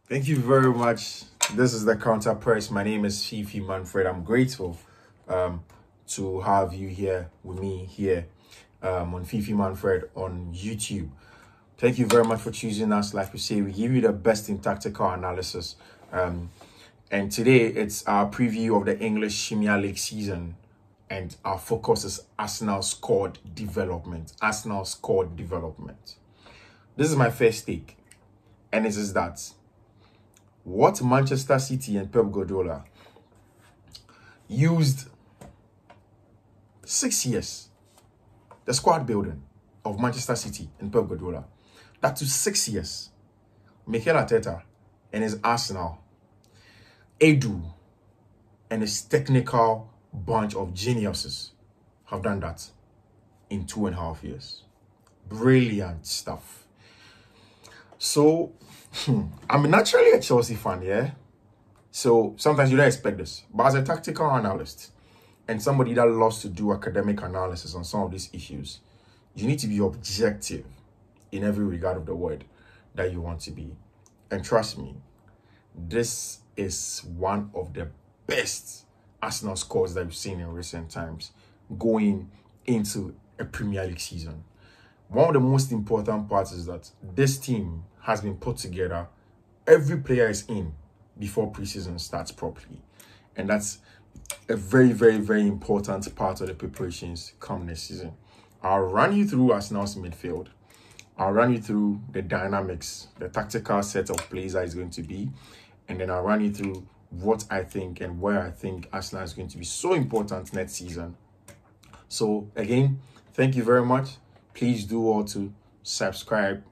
Thank you very much. This is the Counter Press. My name is Fiifi-Manfred. I'm grateful to have you here with me here on Fiifi-Manfred on YouTube. Thank you very much for choosing us. Like we say, we give you the best in tactical analysis. And today it's our preview of the English Premier League season. And our focus is Arsenal squad development. Arsenal squad development. This is my first take. And it is that what Manchester City and Pep Guardiola used 6 years, the squad building of Manchester City and Pep Guardiola, that took 6 years. Mikel Arteta and his Arsenal, Edu and his technical bunch of geniuses have done that in 2.5 years. Brilliant stuff. So, I'm naturally a Chelsea fan, yeah? So, sometimes you don't expect this. But as a tactical analyst and somebody that loves to do academic analysis on some of these issues, you need to be objective in every regard of the word that you want to be. And trust me, this is one of the best Arsenal scores that we've seen in recent times going into a Premier League season. One of the most important parts is that this team has been put together. Every player is in before preseason starts properly. And that's a very, very, very important part of the preparations come next season. I'll run you through Arsenal's midfield. I'll run you through the dynamics, the tactical set of plays that is going to be. And then I'll run you through what I think and where I think Arsenal is going to be so important next season. So again, thank you very much. Please do all to subscribe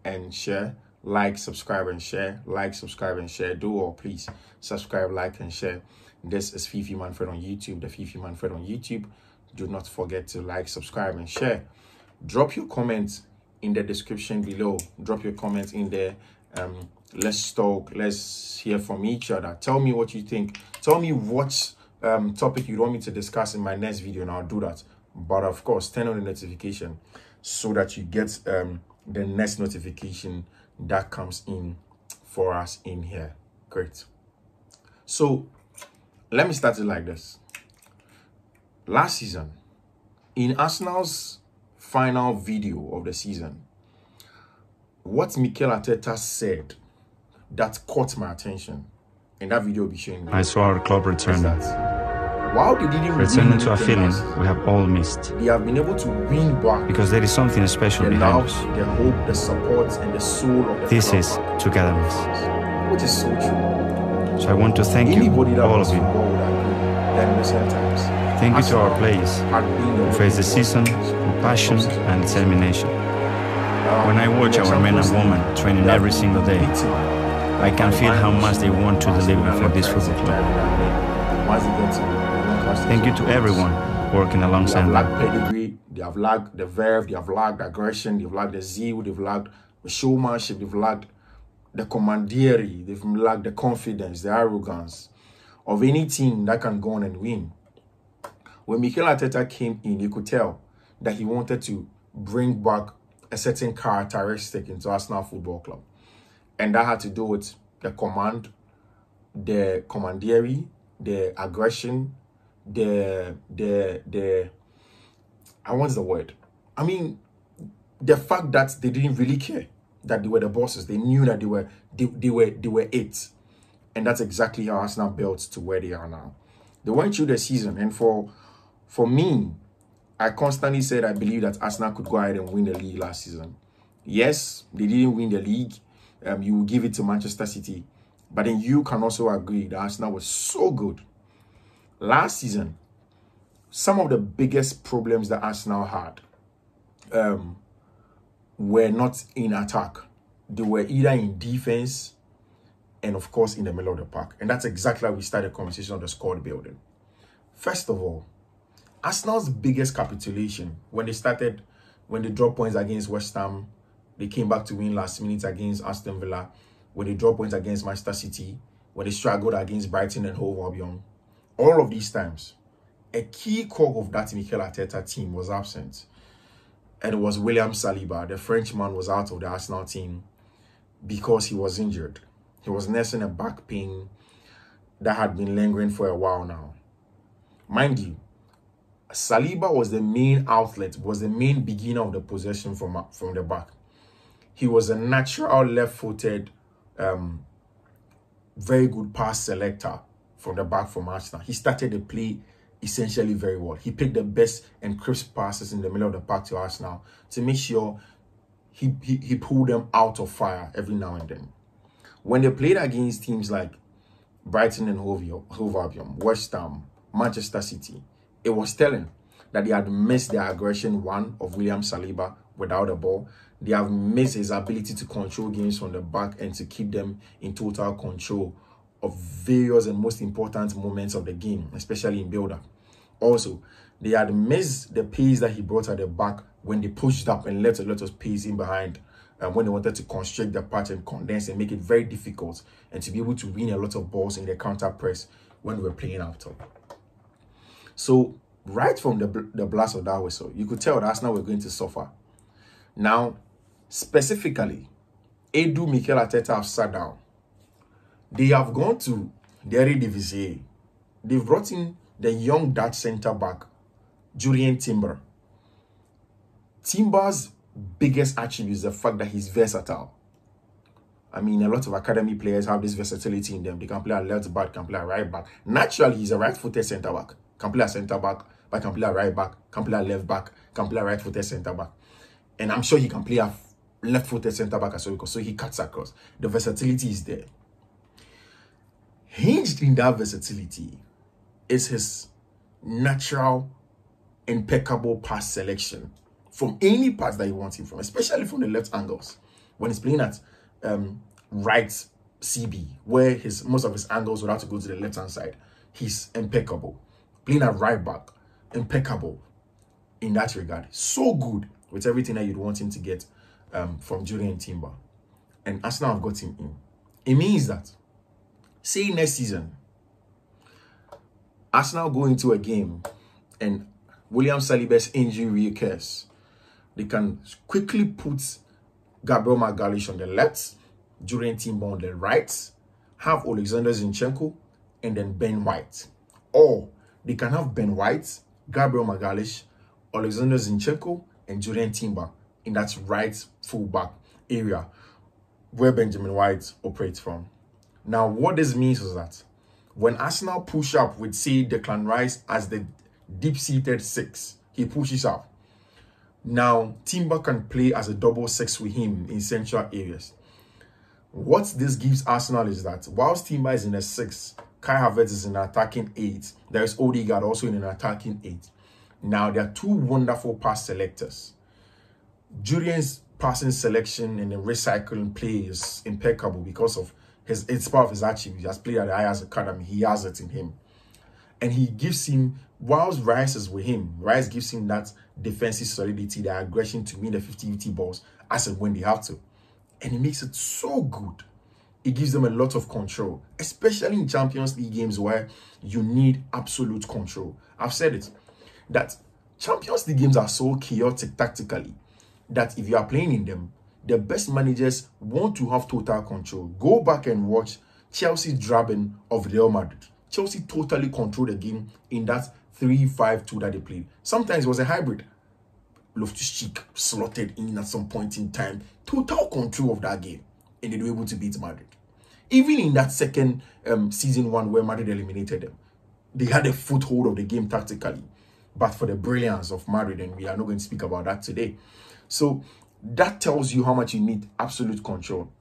and share. Like, subscribe, and share. Like, subscribe, and share. Do all, please. Subscribe, like, and share. This is Fiifi-Manfred on YouTube. The Fiifi-Manfred on YouTube. Do not forget to like, subscribe, and share. Drop your comments in the description below. Drop your comments in there. Let's talk. Let's hear from each other. Tell me what you think. Tell me what topic you want me to discuss in my next video, and I'll do that. But of course, turn on the notification so that you get the next notification that comes in for us in here. Great. So let me start it like this. Last season, in Arsenal's final video of the season, what Mikel Arteta said that caught my attention, and that video will be showing me. I saw our club returning. Wow, they didn't returning to a feeling we have all missed. They have been able to win back because there is something special behind love, us. the hope, the support, and the soul of the This club. is togetherness. Which is so true. So I want to thank you, all of you. Thank you to our players who face the season with passion and determination. When I watch our men and women training every single day, I can feel how much they want to deliver for this football club. Thank you to everyone working alongside them. They have lacked pedigree, they have lacked the verve, they have lacked aggression, they have lacked the zeal, they've lacked the showmanship, they've lacked the commandery, they've lacked the confidence, the arrogance of any team that can go on and win. When Mikel Arteta came in, you could tell that he wanted to bring back a certain characteristic into Arsenal Football Club. And that had to do with the command, the commandery, the aggression, the what's the word? I mean, the fact that they didn't really care that they were the bosses. They knew that they were it. And that's exactly how Arsenal built to where they are now. They went through the season, and for me, I constantly said I believe that Arsenal could go ahead and win the league last season. Yes, they didn't win the league. You will give it to Manchester City. But then you can also agree that Arsenal was so good. Last season, some of the biggest problems that Arsenal had were not in attack. They were either in defense and, of course, in the middle of the park. And that's exactly how we started the conversation on the squad building. First of all, Arsenal's biggest capitulation when they dropped points against West Ham, they came back to win last minute against Aston Villa. When they dropped points against Manchester City, when they struggled against Brighton and Hove Albion, all of these times, a key cog of that Mikel Arteta team was absent. And it was William Saliba. The Frenchman was out of the Arsenal team because he was injured. He was nursing a back pain that had been lingering for a while now. Mind you, Saliba was the main outlet, was the main beginner of the possession from the back. He was a natural left-footed, very good pass selector from the back from Arsenal. He started the play essentially very well. He picked the best and crisp passes in the middle of the park to Arsenal to make sure he pulled them out of fire every now and then. When they played against teams like Brighton and Hove Albion, West Ham, Manchester City, it was telling that they had missed the aggression of William Saliba without the ball. They have missed his ability to control games from the back and to keep them in total control of various and most important moments of the game, especially in build-up. Also, they had missed the pace that he brought at the back when they pushed up and left a lot of pace in behind when they wanted to constrict the patch and condense and make it very difficult and to be able to win a lot of balls in the counter press when we were playing out top. So, right from the blast of that whistle, you could tell that Arsenal were going to suffer. Now, specifically, Edu, Mikel Arteta have sat down. They have gone to the Eredivisie. They've brought in the young Dutch centre-back, Jurrien Timber. Timber's biggest attribute is the fact that he's versatile. I mean, a lot of academy players have this versatility in them. They can play a left back, can play a right back. Naturally, he's a right-footed centre-back. Can play a centre-back, but can play a right back, can play a left back, can play a right-footed centre-back. And I'm sure he can play a left-footed centre-back as well, because so he cuts across. The versatility is there. Hinged in that versatility is his natural, impeccable pass selection from any pass that you want him from, especially from the left angles. When he's playing at right CB, where most of his angles would have to go to the left-hand side, he's impeccable. Playing at right back, impeccable in that regard. So good with everything that you'd want him to get from Jurrien Timber. And Arsenal have got him in. It means that, say next season, Arsenal go into a game and William Saliba's injury reoccurs. They can quickly put Gabriel Magalhaes on the left, Jurrien Timber on the right, have Alexander Zinchenko, and then Ben White. Or they can have Ben White, Gabriel Magalhaes, Alexander Zinchenko, and Jurrien Timber in that right fullback area where Benjamin White operates from. Now, what this means is that when Arsenal push up with, say, Declan Rice as the deep-seated 6, he pushes up. Now, Timber can play as a double 6 with him in central areas. What this gives Arsenal is that whilst Timber is in a 6, Kai Havertz is in an attacking 8. There is Odegaard also in an attacking 8. Now, there are two wonderful pass selectors. Jurrien's passing selection and the recycling play is impeccable because of it's part of his attribute. He has played at the Ajax Academy. He has it in him. And he gives him, whilst Rice is with him, Rice gives him that defensive solidity, the aggression to win the 50-50 balls as and when they have to. And he makes it so good. It gives them a lot of control, especially in Champions League games where you need absolute control. I've said it, that Champions League games are so chaotic tactically that if you are playing in them, the best managers want to have total control. Go back and watch Chelsea's drubbing of Real Madrid. Chelsea totally controlled the game in that 3-5-2 that they played. Sometimes it was a hybrid. Loftus-Cheek slotted in at some point in time. Total control of that game. And they were able to beat Madrid. Even in that second season 1 where Madrid eliminated them, they had a foothold of the game tactically. But for the brilliance of Madrid, and we are not going to speak about that today. So that tells you how much you need absolute control.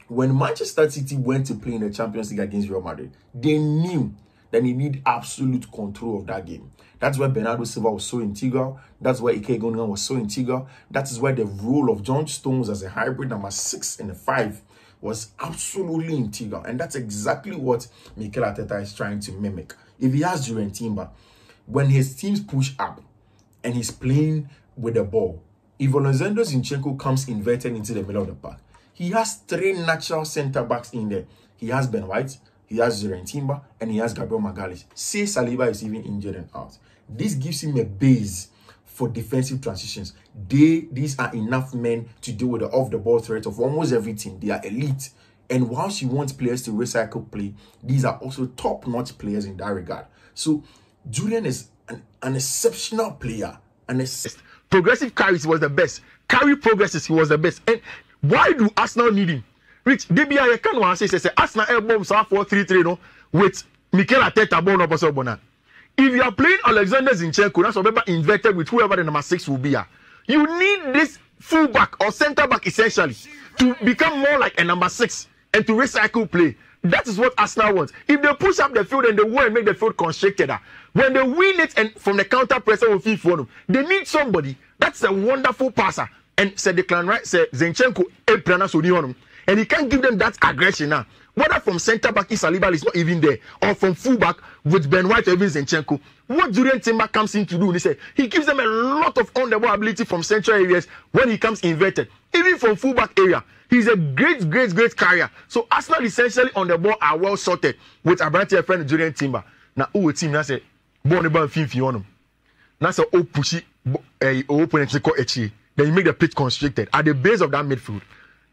When Manchester City went to play in the Champions League against Real Madrid, they knew that they need absolute control of that game. That's why Bernardo Silva was so integral. That's why Ike Gundogan was so integral. That is why the role of John Stones as a hybrid number 6 and a 5 was absolutely integral. And that's exactly what Mikel Arteta is trying to mimic. If he has Jurrien Timber, when his teams push up and he's playing with the ball, if Alexander Zinchenko comes inverted into the middle of the park, he has 3 natural centre-backs in there. He has Ben White, he has Jurrien Timber, and he has Gabriel Magalhaes. Say Saliba is even injured and out. This gives him a base for defensive transitions. These are enough men to deal with the off-the-ball threat of almost every team. They are elite And whilst you want players to recycle play, these are also top-notch players in that regard. So Jurrien is an exceptional player. Progressive carries was the best. Carry progresses, he was the best. And why do Arsenal need him? Rich, DBI can say Arsenal bombs 4-3-3 no with Mikel Arteta born up also bona. If you are playing Alexander Zinchenko, that's whatever inverted with whoever the number 6 will be. You need this fullback or centre back essentially to become more like a number 6 and to recycle play. That is what Arsenal wants. If they push up the field and they want to make the field constricted, when they win it and from the counter pressure of FIFA, they need somebody that's a wonderful passer. And said Declan Rice, said Zinchenko, and he can't give them that aggression now. Whether from centre back, Saliba is not even there, or from fullback with Ben White or even Zinchenko. What Jurrien Timber comes in to do, he gives them a lot of on-the-ball ability from central areas when he comes inverted. Even from fullback area, he's a great carrier. So Arsenal essentially on the ball are well sorted with Abrante's friend Jurrien Timber. Now, who team now say, born about Fiifi-Manfred. Now say, oh pushy, opponent then you make the pitch constricted. At the base of that midfield,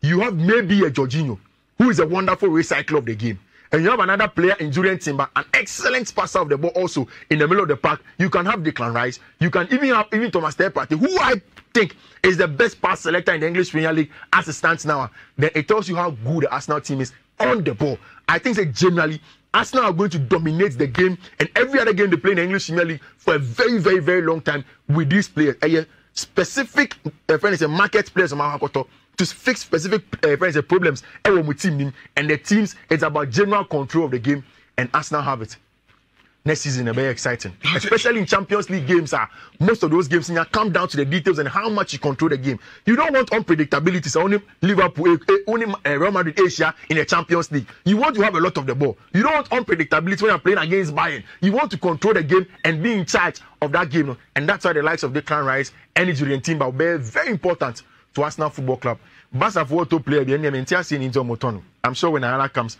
you have maybe a Jorginho, who is a wonderful recycler of the game. And you have another player in Jurrien Timber, an excellent passer of the ball also in the middle of the park. You can have Declan Rice. You can even have Thomas Partey, who I think is the best pass selector in the English Premier League as it stands now. Then it tells you how good the Arsenal team is on the ball. I think that generally, Arsenal are going to dominate the game and every other game they play in the English Premier League for a very long time with these players. Specific market players to fix specific problems with team and the teams, it's about general control of the game, and Arsenal have it. Next season is very exciting, especially in Champions League games. Most of those games come down to the details and how much you control the game. You don't want unpredictability. So only Liverpool, only Real Madrid, Asia in the Champions League. You want to have a lot of the ball. You don't want unpredictability when you're playing against Bayern. You want to control the game and be in charge of that game, and that's why the likes of Declan Rice and Jurrien Timber will be very important to Arsenal Football Club. Barca for to play the enemy into Motono. I'm sure when Ayala comes,